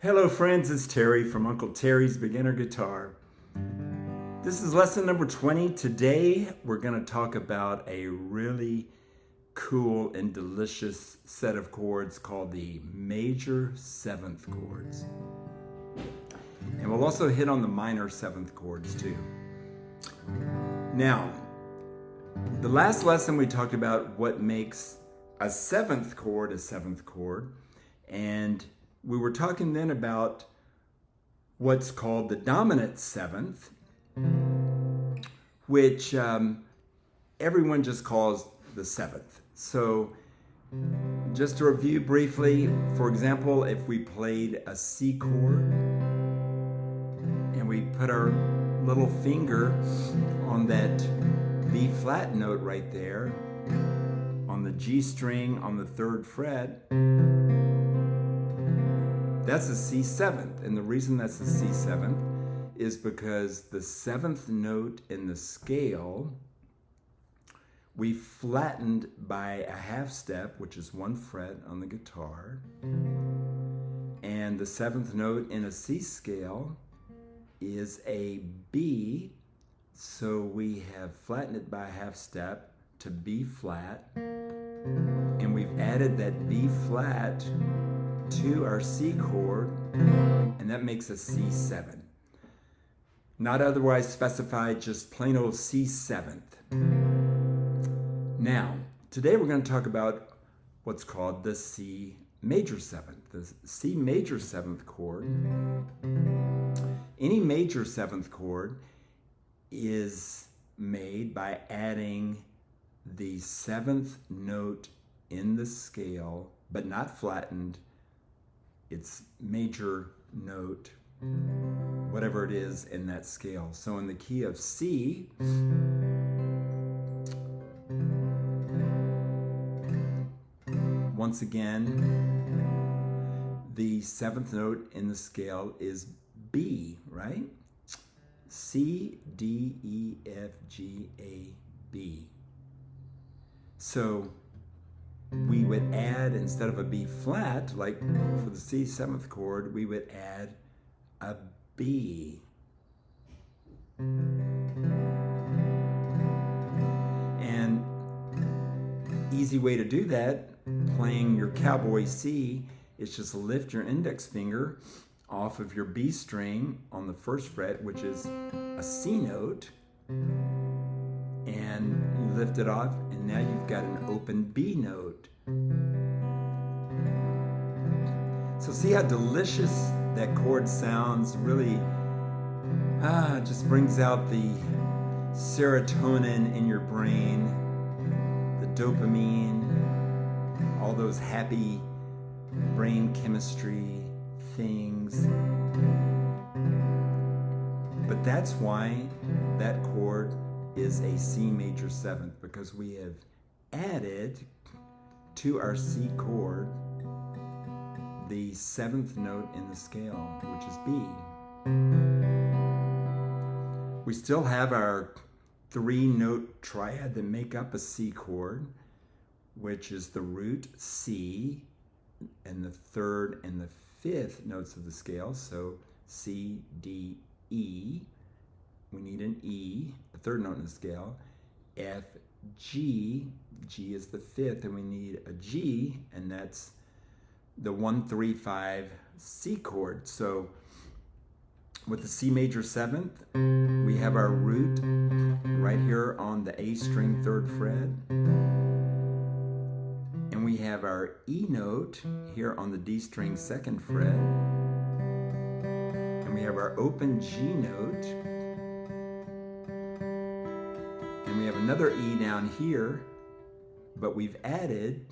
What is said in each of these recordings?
Hello friends, it's Terry from Uncle Terry's Beginner Guitar. This is lesson number 20. Today we're going to talk about a really cool and delicious set of chords called the major seventh chords. And we'll also hit on the minor seventh chords too. Now, the last lesson we talked about what makes a seventh chord, and we were talking then about what's called the dominant seventh, which everyone just calls the seventh. So just to review briefly, for example, if we played a C chord and we put our little finger on that B flat note right there on the G string on the 3rd fret, that's a C7th, and the reason that's a C7th is because the 7th note in the scale we flattened by a half step, which is 1 fret on the guitar, and the 7th note in a C scale is a B, so we have flattened it by a half step to B flat, and we've added that B flat to our C chord, and that makes a C7. Not otherwise specified, just plain old C7th. Now, today we're going to talk about what's called the C major seventh. The C major seventh chord. Any major seventh chord is made by adding the 7th note in the scale, but not flattened. It's major note, whatever it is in that scale. So in the key of C, once again, the 7th note in the scale is B, right? C, D, E, F, G, A, B. So we would add, instead of a B flat, like for the C 7th chord, we would add a B. And easy way to do that, playing your cowboy C, is just lift your index finger off of your B string on the 1st fret, which is a C note, and you lift it off, and now you've got an open B note. So see how delicious that chord sounds? Really just brings out the serotonin in your brain, the dopamine, all those happy brain chemistry things. But that's why that chord is a C major 7th, because we have added to our C chord the 7th note in the scale, which is B. We still have our 3-note triad that make up a C chord, which is the root C and the 3rd and the 5th notes of the scale. So C, D, E. We need an E, the 3rd note in the scale. F, G. G is the 5th, and we need a G, and that's the 1, 3, 5 C chord. So with the C major 7th, we have our root right here on the A string 3rd fret, and we have our E note here on the D string 2nd fret, and we have our open G note, and we have another E down here, but we've added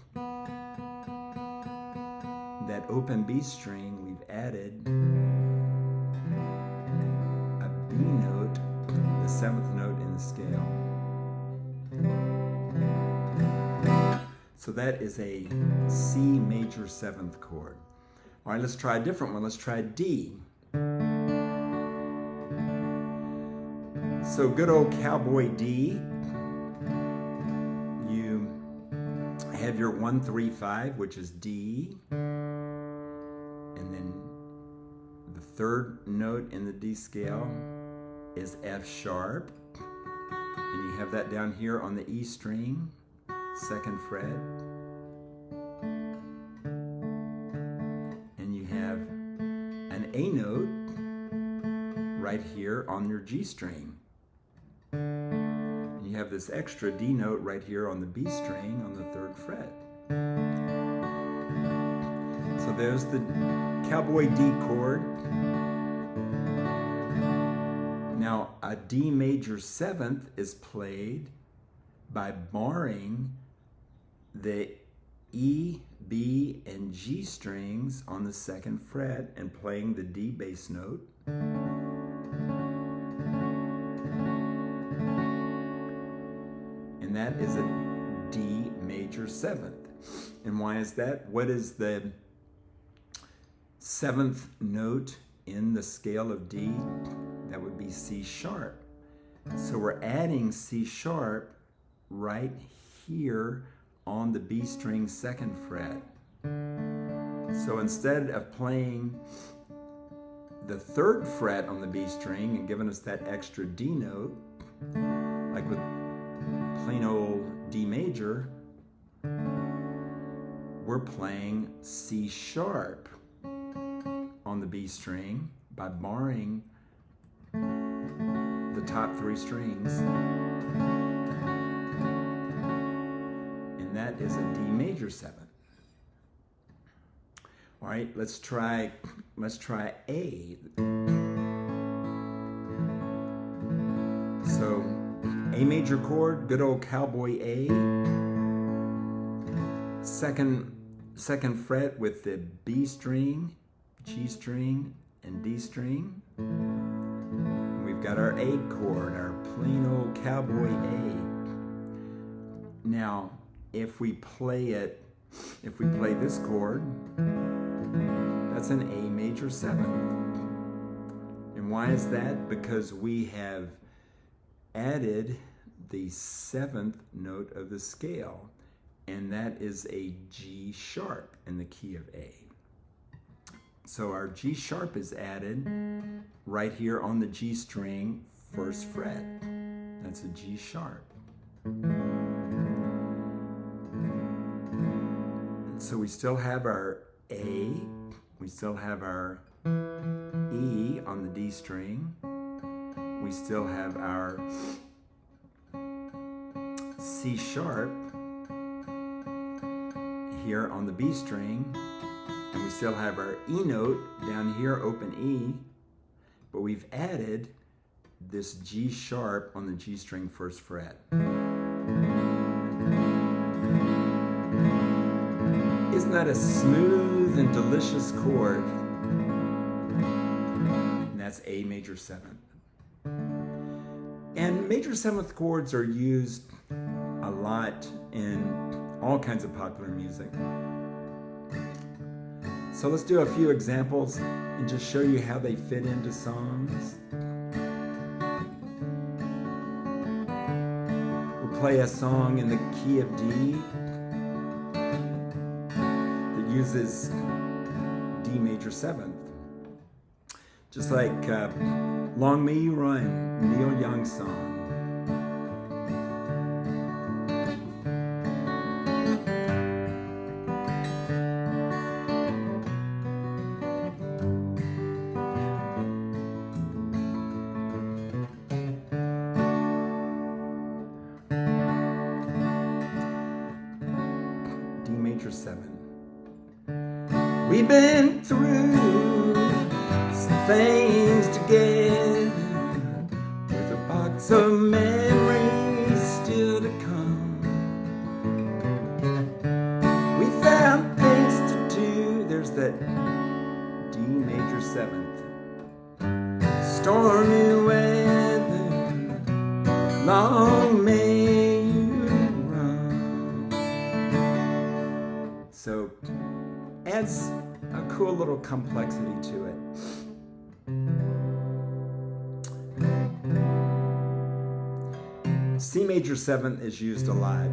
that open B string, we've added a B note, the 7th note in the scale. So that is a C major 7th chord. All right, let's try a different one. Let's try D. So good old cowboy D. You have your 1, 3, 5, which is D, and then third note in the D scale is F sharp. And you have that down here on the E string, 2nd fret. And you have an A note right here on your G string. And you have this extra D note right here on the B string on the 3rd fret. So there's the cowboy D chord. Now, a D major 7th is played by barring the E, B, and G strings on the 2nd fret and playing the D bass note. And that is a D major 7th. And why is that? What is the 7th note in the scale of D? That would be C sharp. So we're adding C sharp right here on the B string 2nd fret. So instead of playing the 3rd fret on the B string and giving us that extra D note, like with plain old D major, we're playing C sharp on the B string by barring the top 3 strings. And that is a D major 7th. All right, let's try A. So A major chord, good old cowboy A. Second fret with the B string, G string, and D string. We've got our A chord, our plain old cowboy A. Now, if we play this chord, that's an A major 7th. And why is that? Because we have added the 7th note of the scale, and that is a G sharp in the key of A. So our G sharp is added right here on the G string, 1st fret. That's a G sharp. So we still have our A, we still have our E on the D string, we still have our C sharp here on the B string, and we still have our E note down here, open E, but we've added this G sharp on the G string 1st fret. Isn't that a smooth and delicious chord? And that's A major 7th. And major 7th chords are used a lot in all kinds of popular music. So let's do a few examples and just show you how they fit into songs. We'll play a song in the key of D that uses D major 7th. Just like Long May You Run, Neil Young song. D major 7. We've been through some things together, with a box of memories still to come. We found things to do. There's that D major 7th. Stormy weather, long may you run. So adds a cool little complexity to it. C major 7th is used a lot.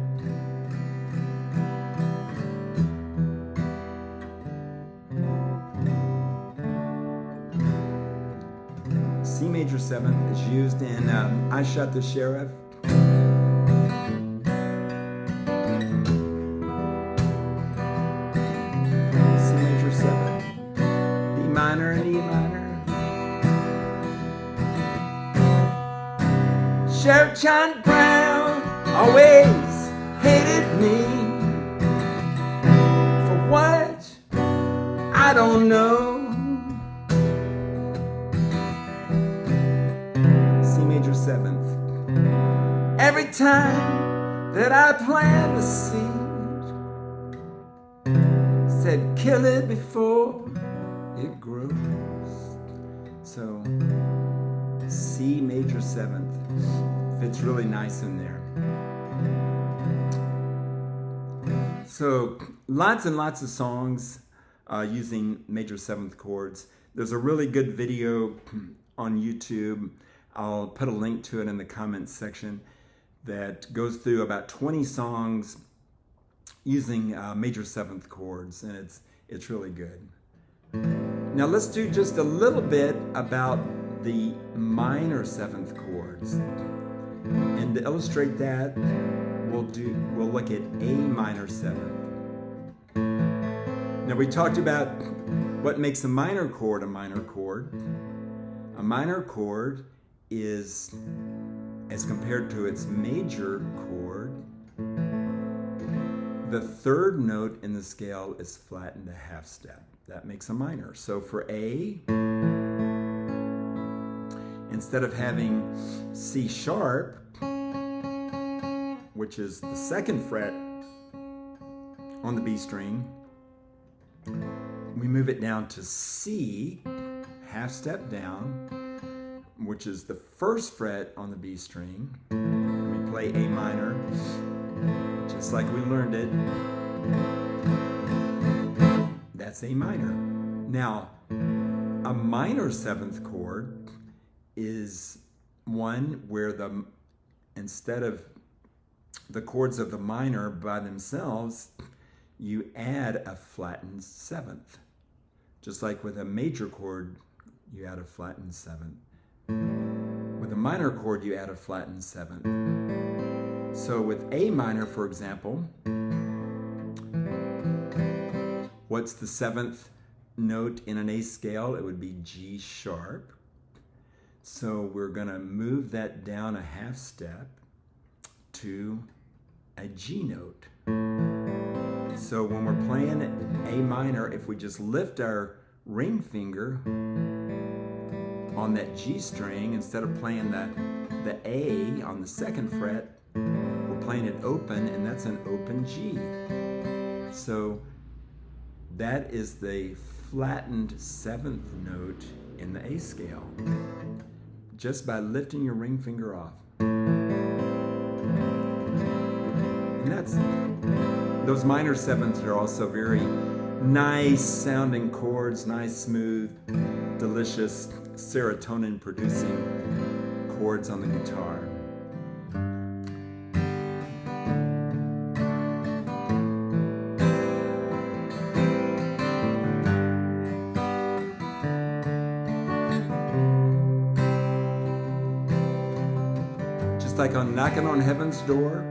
C major 7th is used in I Shot the Sheriff. C major 7th, B minor and E minor. Sheriff John Brown always hated me. For what? I don't know. C major 7th. Every time that I plant a seed, said kill it before it grows. So C major 7th fits really nice in there. So lots and lots of songs using major 7th chords. There's a really good video on YouTube. I'll put a link to it in the comments section that goes through about 20 songs using major 7th chords, and it's really good. Now let's do just a little bit about the minor 7th chords. And to illustrate that, we'll look at A minor 7th. Now we talked about what makes a minor chord a minor chord. A minor chord is, as compared to its major chord, the third note in the scale is flattened a half step. That makes a minor. So for A, instead of having C sharp, which is the 2nd fret on the B string, we move it down to C, half step down, which is the 1st fret on the B string. And we play A minor, just like we learned it. That's A minor. Now, a minor 7th chord is one where instead of the chords of the minor by themselves, you add a flattened 7th. Just like with a major chord, you add a flattened 7th. With a minor chord, you add a flattened 7th. So with A minor, for example, what's the 7th note in an A scale? It would be G sharp. So we're going to move that down a half step to a G note. So when we're playing A minor, if we just lift our ring finger on that G string, instead of playing the A on the 2nd fret, we're playing it open, and that's an open G. So that is the flattened 7th note in the A scale, just by lifting your ring finger off. And those minor 7ths are also very nice sounding chords, nice, smooth, delicious, serotonin producing chords on the guitar. Just like on Knocking on Heaven's Door,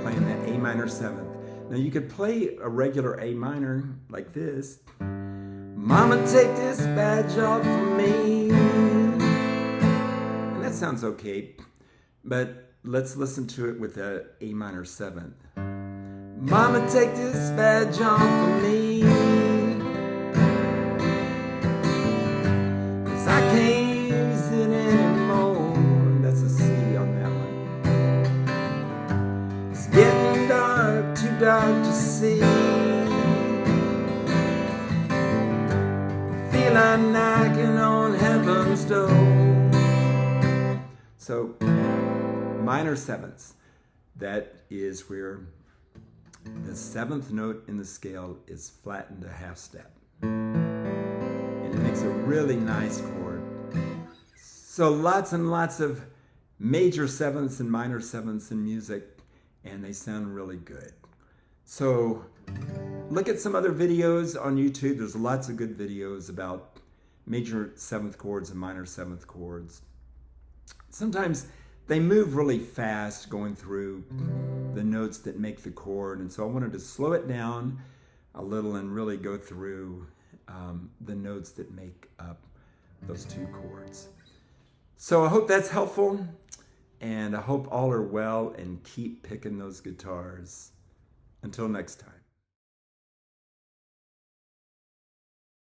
playing that A minor 7th. Now you could play a regular A minor like this. Mama, take this badge off of me. And that sounds okay, but let's listen to it with a A minor 7th. Mama, take this badge off of me, 'cause I can't use it anymore. That's a C on that one. It's getting dark, too dark to see. I'm knocking on heaven's door. So, minor 7ths. That is where the 7th note in the scale is flattened a half step. And it makes a really nice chord. So lots and lots of major 7ths and minor 7ths in music, and they sound really good. So Look at some other videos on YouTube. There's lots of good videos about major seventh chords and minor seventh chords. Sometimes they move really fast going through the notes that make the chord, and so I wanted to slow it down a little and really go through the notes that make up those two chords. So I hope that's helpful, and I hope all are well and keep picking those guitars. Until next time.